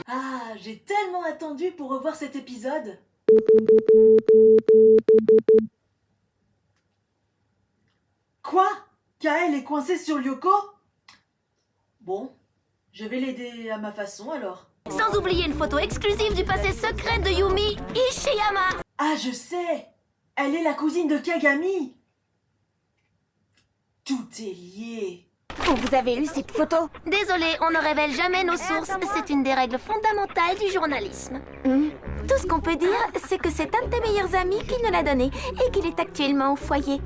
Ah, j'ai tellement attendu pour revoir cet épisode. Quoi? Kael est coincé sur Lyoko? Bon, je vais l'aider à ma façon alors. Sans oublier une photo exclusive du passé secret de Yumi Ishiyama. Ah, je sais! Elle est la cousine de Kagami! Tout est lié. Vous avez eu cette photo? Désolé, on ne révèle jamais nos sources. C'est une des règles fondamentales du journalisme. Tout ce qu'on peut dire, c'est que c'est un de tes meilleurs amis qui nous l'a donné et qu'il est actuellement au foyer.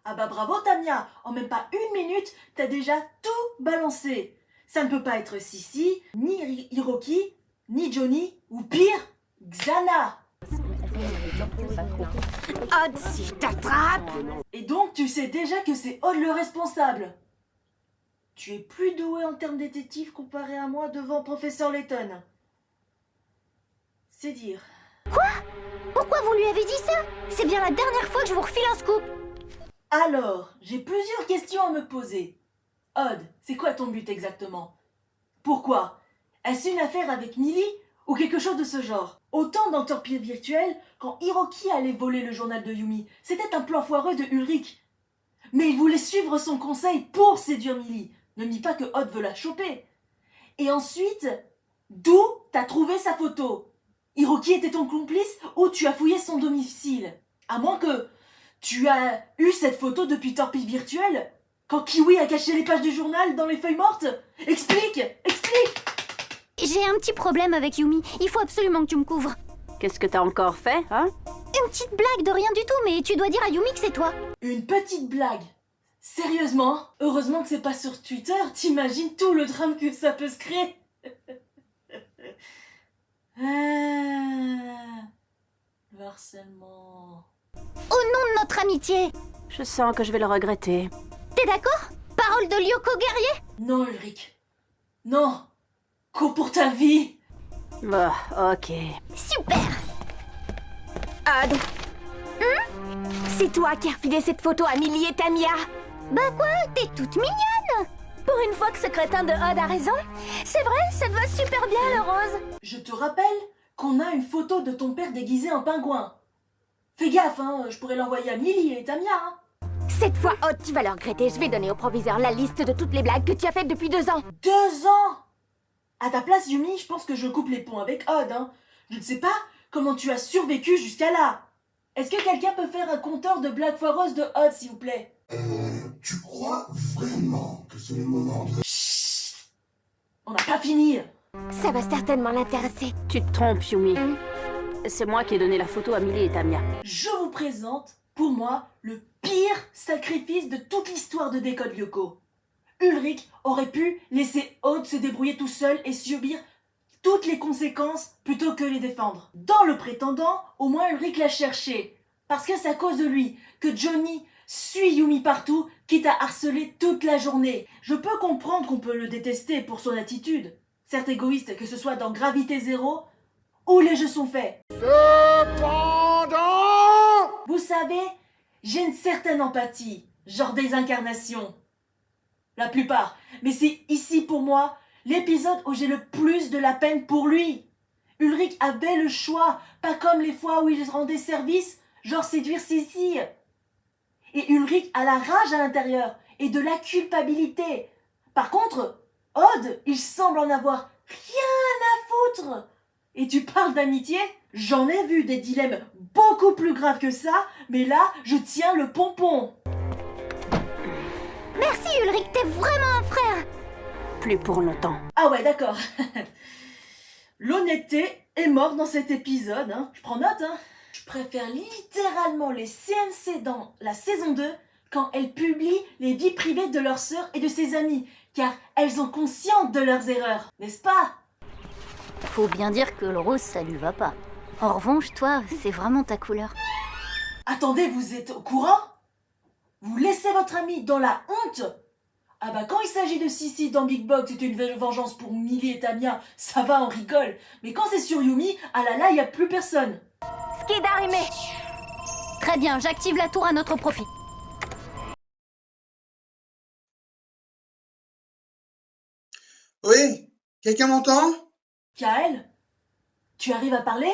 Ah bah bravo Tamia! En même pas une minute, t'as déjà tout balancé. Ça ne peut pas être Sissi, ni Hiroki, ni Johnny, ou pire, Xana! Odd, si je t'attrape! Et donc tu sais déjà que c'est Odd le responsable. Tu es plus doué en termes détective comparé à moi devant Professeur Layton. C'est dire. Pourquoi vous lui avez dit ça? C'est bien la dernière fois que je vous refile un scoop. Alors, j'ai plusieurs questions à me poser. Odd, c'est quoi ton but exactement? Pourquoi? Est-ce une affaire avec Millie ou quelque chose de ce genre? Autant dans Torpille Virtuel, quand Hiroki allait voler le journal de Yumi, c'était un plan foireux de Ulrich. Mais il voulait suivre son conseil pour séduire Millie. Ne me dis pas que Odd veut la choper. Et ensuite, d'où t'as trouvé sa photo? Hiroki était ton complice ou tu as fouillé son domicile? À moins que tu as eu cette photo depuis Torpille Virtuel quand Kiwi a caché les pages du journal dans les feuilles mortes? Explique! Explique! J'ai un petit problème avec Yumi. Il faut absolument que tu me couvres. Qu'est-ce que t'as encore fait, hein? Une petite blague de rien du tout, mais tu dois dire à Yumi que c'est toi. Une petite blague. Sérieusement? Heureusement que c'est pas sur Twitter, t'imagines tout le drame que ça peut se créer. Le harcèlement. Au nom de notre amitié. Je sens que je vais le regretter. T'es d'accord? Parole de Lyoko guerrier? Non, Ulrich. Non. Cours pour ta vie. Bah, ok. Super! Odd. C'est toi qui as refilé cette photo à Millie et Tamia. Bah quoi? T'es toute mignonne! Pour une fois que ce crétin de Odd a raison, c'est vrai, ça te va super bien le rose. Je te rappelle qu'on a une photo de ton père déguisé en pingouin. Fais gaffe, hein, je pourrais l'envoyer à Millie et Tamia, hein. Cette fois, Odd, tu vas le regretter. Je vais donner au proviseur la liste de toutes les blagues que tu as faites depuis 2 ans. 2 ans! À ta place, Yumi, je pense que je coupe les ponts avec Odd, hein. Je ne sais pas comment tu as survécu jusqu'à là. Est-ce que quelqu'un peut faire un compteur de blagues foireuses de Odd, s'il vous plaît? Tu crois vraiment que c'est le moment de... Chut! On n'a pas fini. Ça va certainement l'intéresser. Tu te trompes, Yumi. C'est moi qui ai donné la photo à Millie et Tamia. Je vous présente, pour moi, le pire sacrifice de toute l'histoire de Décode Lyoko. Ulrich aurait pu laisser Odd se débrouiller tout seul et subir toutes les conséquences plutôt que les défendre. Dans Le Prétendant, au moins Ulrich l'a cherché. Parce que c'est à cause de lui que Johnny suit Yumi partout, quitte à harceler toute la journée. Je peux comprendre qu'on peut le détester pour son attitude. Certes égoïste, que ce soit dans Gravité Zéro ou Les Jeux sont faits. Cependant... Vous savez, j'ai une certaine empathie, genre des incarnations. La plupart. Mais c'est ici pour moi l'épisode où j'ai le plus de la peine pour lui. Ulrich avait le choix, pas comme les fois où il rendait service, genre séduire Sissi. Et Ulrich a la rage à l'intérieur et de la culpabilité. Par contre, Odd, il semble en avoir rien à foutre. Et tu parles d'amitié? J'en ai vu des dilemmes beaucoup plus graves que ça, mais là, je tiens le pompon. Merci Ulrich, t'es vraiment un frère. Plus pour longtemps. Ah ouais, d'accord. L'honnêteté est morte dans cet épisode, hein. Je prends note, hein. Je préfère littéralement les CMC dans la saison 2 quand elles publient les vies privées de leurs sœurs et de ses amis, car elles sont conscientes de leurs erreurs, n'est-ce pas? Faut bien dire que le rose, ça lui va pas. En revanche, toi, c'est vraiment ta couleur. Attendez, vous êtes au courant? Vous laissez votre ami dans la honte? Ah bah quand il s'agit de Sissi dans Big Box, c'est une vengeance pour Millie et Tamia, ça va, on rigole. Mais quand c'est sur Yumi, ah là là, il n'y a plus personne. Skid arrimé. Très bien, j'active la tour à notre profit. Oui? Quelqu'un m'entend? Kael? Tu arrives à parler?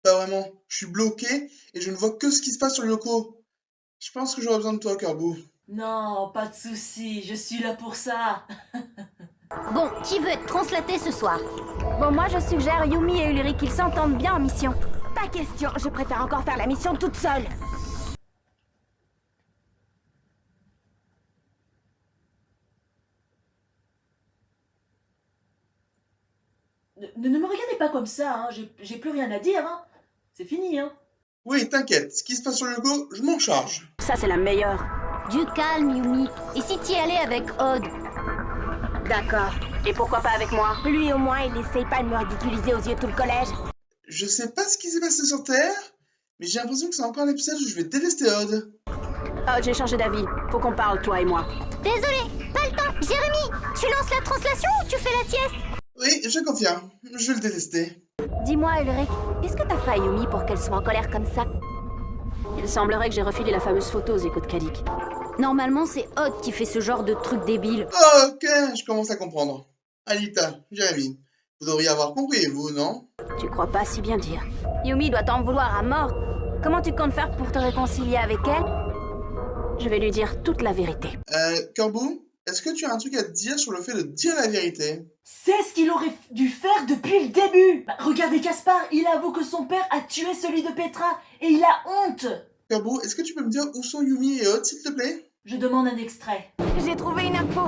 Pas vraiment. Je suis bloqué et je ne vois que ce qui se passe sur le locaux. Je pense que j'aurai besoin de toi, Corbeau. Non, pas de souci, je suis là pour ça. Bon, qui veut être translaté ce soir? Bon, moi je suggère Yumi et Ulrich qu'ils s'entendent bien en mission. Pas question, je préfère encore faire la mission toute seule. Ne me regardez pas comme ça, hein. J'ai plus rien à dire, hein. C'est fini, hein. Oui, t'inquiète. Ce qui se passe sur le locaux, je m'en charge. Ça, c'est la meilleure. Du calme, Yumi. Et si t'y allais avec Odd? D'accord. Et pourquoi pas avec moi? Lui au moins, il essaye pas de me ridiculiser aux yeux de tout le collège. Je sais pas ce qui s'est passé sur Terre, mais j'ai l'impression que c'est encore un épisode où je vais détester Odd. Oh, j'ai changé d'avis. Faut qu'on parle, toi et moi. Désolé, pas le temps. Jérémy, tu lances la translation ou tu fais la sieste? Oui, je confirme. Je vais le détester. Dis-moi, Ulrich, qu'est-ce que t'as fait à Yumi pour qu'elle soit en colère comme ça? Il semblerait que j'ai refilé la fameuse photo aux échos de Kadik. Normalement, c'est Odd qui fait ce genre de truc débile. Ok, je commence à comprendre. Alita, Jérémy, vous devriez avoir compris, vous, non? Tu crois pas si bien dire. Yumi doit t'en vouloir à mort. Comment tu comptes faire pour te réconcilier avec elle? Je vais lui dire toute la vérité. Corbeau, est-ce que tu as un truc à te dire sur le fait de dire la vérité? C'est ce qu'il aurait dû faire depuis le début. Bah, regardez Caspar, il avoue que son père a tué celui de Petra et il a honte. Corbeau, est-ce que tu peux me dire où sont Yumi et Odd, s'il te plaît? Je demande un extrait. J'ai trouvé une info.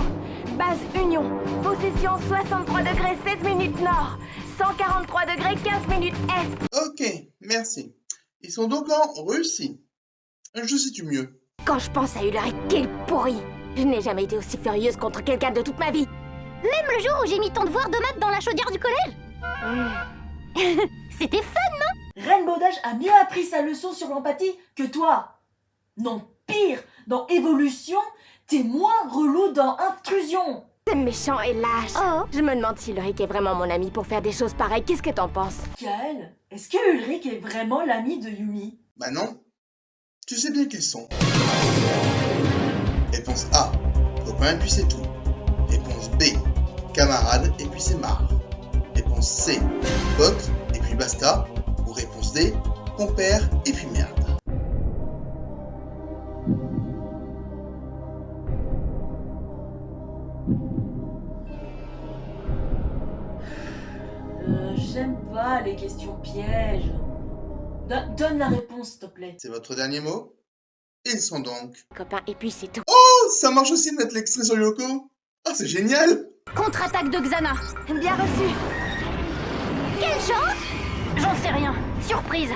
Base Union. Position 63 degrés 16 minutes nord. 143 degrés 15 minutes est. Ok, merci. Ils sont donc en Russie. Je situe mieux. Quand je pense à Ulrich, quel pourri. Je n'ai jamais été aussi furieuse contre quelqu'un de toute ma vie. Même le jour où j'ai mis ton devoir de maths dans la chaudière du collège. C'était fun, non? Rainbow Dash a mieux appris sa leçon sur l'empathie que toi. Non, pire, dans Évolution, t'es moins relou dans Intrusion. C'est méchant et lâche. Oh. Je me demande si Ulrich est vraiment mon ami pour faire des choses pareilles. Qu'est-ce que t'en penses? Kael, est-ce que Ulrich est vraiment l'ami de Yumi? Bah non. Tu sais bien qu'ils sont. Réponse A, copain et puis c'est tout. Réponse B, camarade et puis c'est marre. Réponse C, pote et puis basta. Ou réponse D, compère et puis merde. J'aime pas les questions pièges. Donne la réponse, s'il te plaît. C'est votre dernier mot? Ils sont donc. Copain, et puis c'est tout. Oh, ça marche aussi de mettre l'extrait sur Yoko. Ah, c'est génial. Contre-attaque de Xana. Bien reçu. Quelle chance? J'en sais rien. Surprise.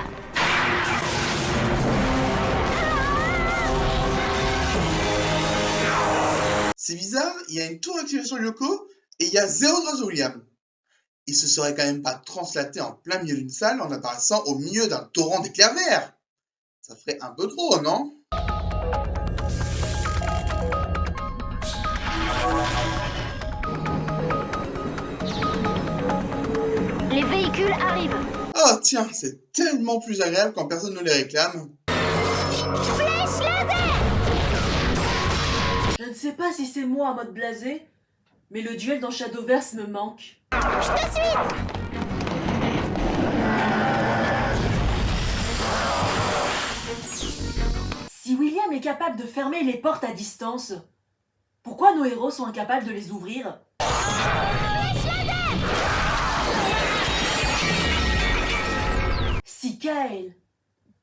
C'est bizarre, il y a une tour activée sur Yoko et il y a 0 Grâce William. Il se serait quand même pas translaté en plein milieu d'une salle en apparaissant au milieu d'un torrent d'éclairs verts. Ça ferait un peu trop, non? Les véhicules arrivent. Oh tiens, c'est tellement plus agréable quand personne ne les réclame. Flèche laser. Je ne sais pas si c'est moi en mode blasé, mais le duel dans Shadowverse me manque. Je te suis. Si William est capable de fermer les portes à distance, pourquoi nos héros sont incapables de les ouvrir? Si Kael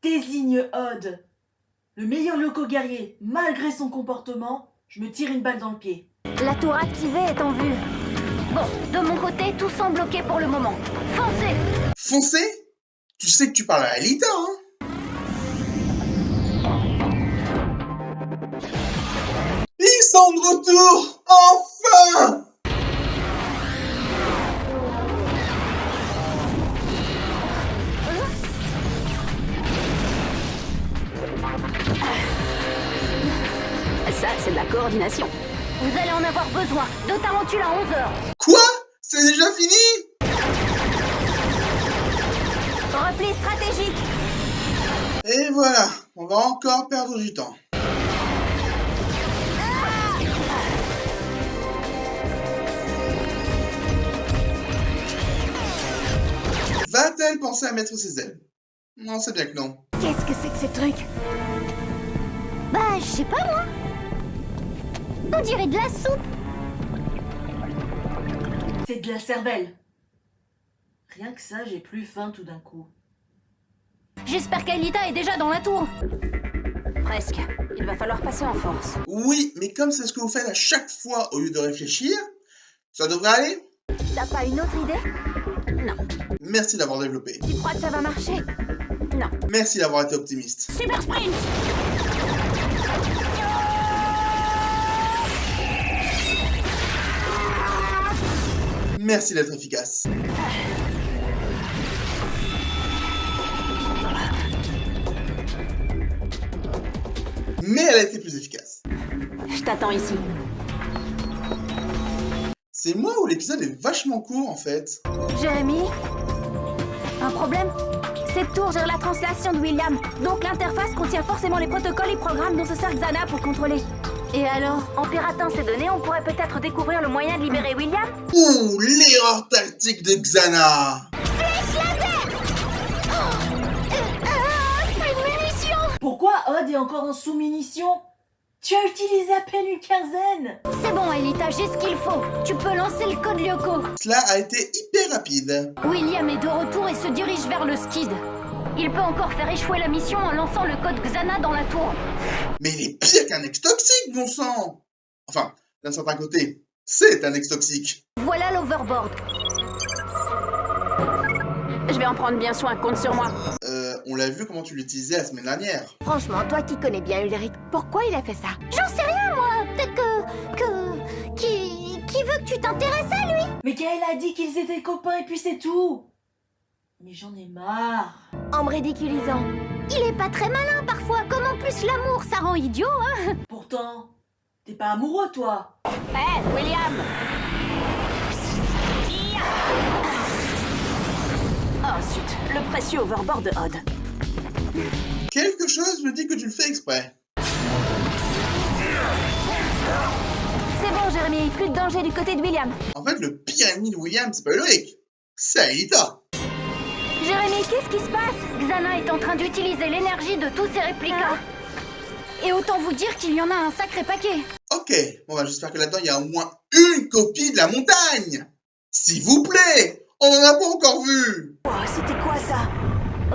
désigne Odd, le meilleur loco guerrier, malgré son comportement, je me tire une balle dans le pied. La tour activée est en vue. Bon, de mon côté, tout semble ok pour le moment. Foncez. Foncez? Tu sais que tu parles à Alita, hein? Ils sont de retour! Enfin! Ça, c'est de la coordination. Vous allez en avoir besoin de tarentule à 11h. Quoi? C'est déjà fini? Repli stratégique. Et voilà, on va encore perdre du temps. Kael pensait à mettre ses ailes. Non, c'est bien que non. Qu'est-ce que c'est que ce truc? Bah, je sais pas moi. On dirait de la soupe. C'est de la cervelle. Rien que ça, j'ai plus faim tout d'un coup. J'espère qu'Aelita est déjà dans la tour. Presque. Il va falloir passer en force. Oui, mais comme c'est ce que vous faites à chaque fois au lieu de réfléchir, ça devrait aller. T'as pas une autre idée? Non. Merci d'avoir développé. Tu crois que ça va marcher? Non. Merci d'avoir été optimiste. Super sprint! Merci d'être efficace. Mais elle a été plus efficace. Je t'attends ici. C'est moi où l'épisode est vachement court en fait. Jérémy? Un problème? Cette tour gère la translation de William, donc l'interface contient forcément les protocoles et programmes dont se sert Xana pour contrôler. Et alors? En piratant ces données, on pourrait peut-être découvrir le moyen de libérer William? Ouh, l'erreur tactique de Xana. Pourquoi Odd est encore en sous-munition? Tu as utilisé à peine une quinzaine. C'est bon, Aelita, j'ai ce qu'il faut. Tu peux lancer le code Lyoko. Cela a été hyper rapide. William est de retour et se dirige vers le skid. Il peut encore faire échouer la mission en lançant le code Xana dans la tour. Mais il est pire qu'un ex toxique, bon sang. Enfin, d'un certain côté, c'est un ex toxique. Voilà l'overboard. Je vais en prendre bien soin, compte sur moi. On l'a vu comment tu l'utilisais la semaine dernière. Franchement, toi qui connais bien Ulrich, pourquoi il a fait ça? J'en sais rien, moi. Peut-être Qui veut que tu t'intéresses à lui? Mais Kael a dit qu'ils étaient copains et puis c'est tout. Mais j'en ai marre. En me ridiculisant. Il est pas très malin parfois. Comme en plus l'amour, ça rend idiot, hein? Pourtant, t'es pas amoureux toi. Hé, William! Oh zut, le précieux overboard de Odd. Quelque chose me dit que tu le fais exprès. C'est bon, Jérémy, plus de danger du côté de William. En fait, le pire ennemi de William, c'est pas Ulrich, c'est Aelita. Jérémy, qu'est-ce qui se passe? Xana est en train d'utiliser l'énergie de tous ses réplicas. Et autant vous dire qu'il y en a un sacré paquet. Ok, bon bah j'espère que là-dedans il y a au moins une copie de la montagne. S'il vous plaît, on en a pas encore vu. Oh, c'était quoi ça?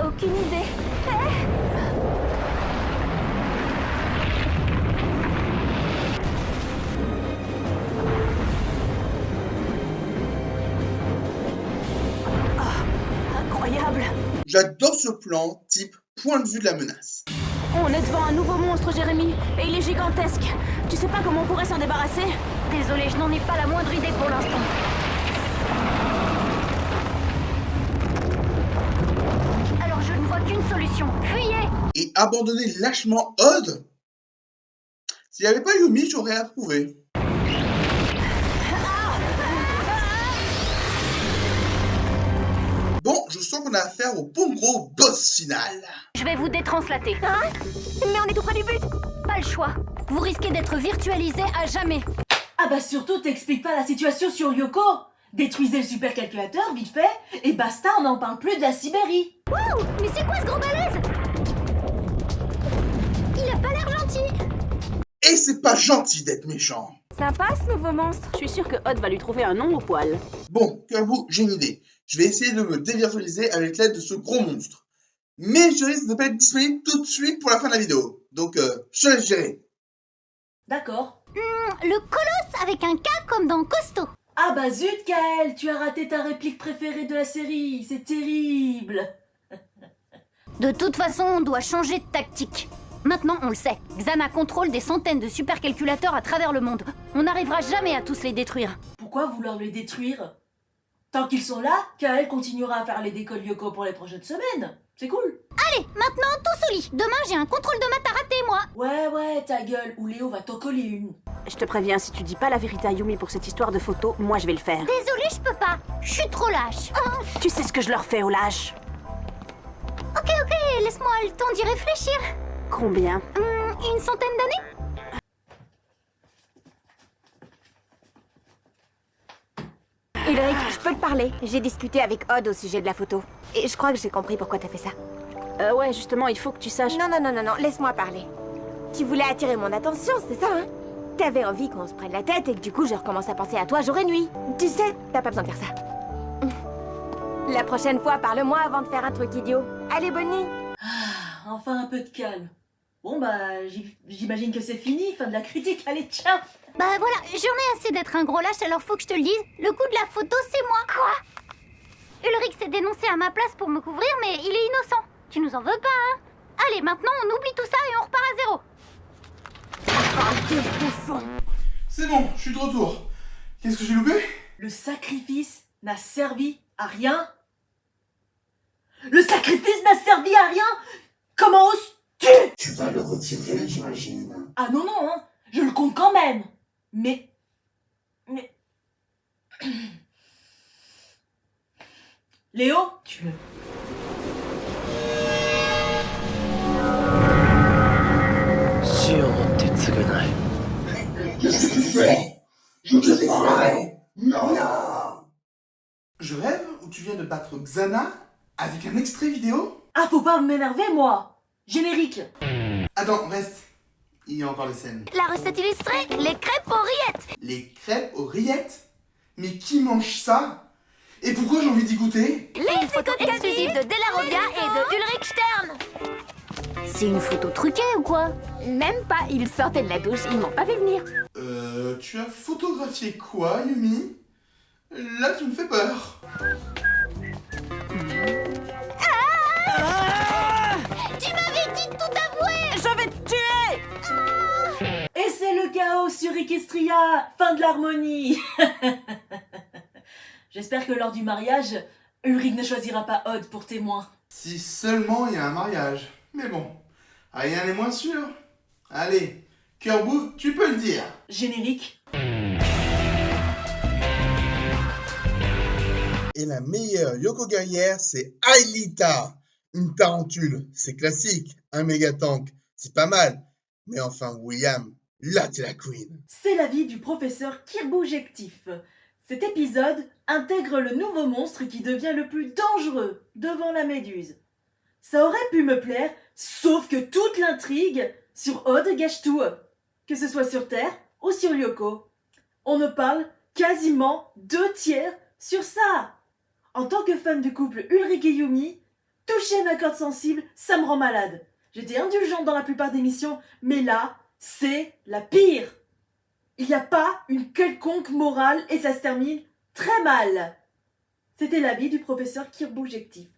Aucune idée. Incroyable. J'adore ce plan type point de vue de la menace. On est devant un nouveau monstre, Jérémy, et il est gigantesque. Tu sais pas comment on pourrait s'en débarrasser? Désolée, je n'en ai pas la moindre idée pour l'instant. Alors je ne vois qu'une solution. Fuyez! Et abandonner lâchement Odd? S'il n'y avait pas Yumi, j'aurais approuvé. Bon, je sens qu'on a affaire au bon gros boss final. Je vais vous détranslater. Hein? Mais on est tout près du but. Pas le choix. Vous risquez d'être virtualisé à jamais. Ah bah surtout t'expliques pas la situation sur Lyoko. Détruisez le supercalculateur, vite fait, et basta, on n'en parle plus de la Sibérie. Waouh! Mais c'est quoi ce gros balèze? Il a pas l'air gentil. Et c'est pas gentil d'être méchant. Ça passe, nouveau monstre? Je suis sûre que Odd va lui trouver un nom au poil. Bon, Kerbo, j'ai une idée. Je vais essayer de me dévirtualiser avec l'aide de ce gros monstre. Mais je risque de ne pas être disponible tout de suite pour la fin de la vidéo. Donc, je laisse gérer. D'accord. Le colosse avec un K comme dans Costaud. Ah bah zut Kael, tu as raté ta réplique préférée de la série, c'est terrible. De toute façon, on doit changer de tactique. Maintenant, on le sait. Xana contrôle des centaines de supercalculateurs à travers le monde. On n'arrivera jamais à tous les détruire. Pourquoi vouloir les détruire? Tant qu'ils sont là, Kael continuera à faire les décolles Lyoko pour les prochaines semaines. C'est cool. Allez, maintenant, tous au lit. Demain, j'ai un contrôle de maths à rater, moi. Ouais, ta gueule, ou Léo va t'en coller une. Je te préviens, si tu dis pas la vérité à Yumi pour cette histoire de photo, moi je vais le faire. Désolée, je peux pas. Je suis trop lâche. Tu sais ce que je leur fais aux lâches? Ok, laisse-moi le temps d'y réfléchir. Combien? Une centaine d'années? Ulrich, je peux te parler. J'ai discuté avec Odd au sujet de la photo. Et je crois que j'ai compris pourquoi t'as fait ça. Ouais, justement, il faut que tu saches... Non, laisse-moi parler. Tu voulais attirer mon attention, c'est ça, hein? T'avais envie qu'on se prenne la tête et que du coup je recommence à penser à toi jour et nuit. Tu sais, t'as pas besoin de faire ça. La prochaine fois, parle-moi avant de faire un truc idiot. Allez, bonne nuit. Ah, enfin un peu de calme. Bon bah, j'imagine que c'est fini, fin de la critique, allez, ciao. Bah voilà, j'en ai assez d'être un gros lâche, alors faut que je te le dise. Le coup de la photo, c'est moi. Quoi? Ulrich s'est dénoncé à ma place pour me couvrir, mais il est innocent. Tu nous en veux pas, hein? Allez, maintenant, on oublie tout ça et on repart à zéro. C'est bon, je suis de retour. Qu'est-ce que j'ai loupé? Le sacrifice n'a servi à rien. Le sacrifice n'a servi à rien. Comment oses-tu? Tu vas le retirer, j'imagine. Ah non, hein, je le compte quand même. Mais... Léo, tu le... Qu'est-ce que tu fais? Je te dévorerai. Non. Je rêve ou tu viens de battre Xana avec un extrait vidéo? Ah, faut pas m'énerver, moi. Générique. Attends, reste. Il y a encore les scènes. La recette illustrée, les crêpes aux rillettes. Les crêpes aux rillettes? Mais qui mange ça? Et pourquoi j'ai envie d'y goûter? Une photo exclusive de Della Robbia et de Ulrich Stern. C'est une photo truquée ou quoi? Même pas, ils sortaient de la douche, ils m'ont pas fait venir. Tu as photographié quoi, Yumi? Là, tu me fais peur. Tu m'avais dit de tout avouer. Je vais te tuer! Et c'est le chaos sur Equestria. Fin de l'harmonie. J'espère que lors du mariage, Ulrich ne choisira pas Odd pour témoin. Si seulement il y a un mariage. Mais bon, rien n'est moins sûr. Allez, Cœur-Bout, tu peux le dire. Générique. Et la meilleure Yoko guerrière, c'est Aelita. Une tarentule, c'est classique. Un méga tank, c'est pas mal. Mais enfin, William, là t'es la queen. C'est l'avis du professeur Kirbojectif. Cet épisode intègre le nouveau monstre qui devient le plus dangereux devant la méduse. Ça aurait pu me plaire, sauf que toute l'intrigue sur Odd gâche tout, que ce soit sur Terre ou sur Lyoko. On ne parle quasiment 2/3 sur ça. En tant que fan du couple Ulrich et Yumi, toucher ma corde sensible, ça me rend malade. J'étais indulgente dans la plupart des missions, mais là, c'est la pire. Il n'y a pas une quelconque morale et ça se termine très mal. C'était l'avis du professeur Kirbojectif.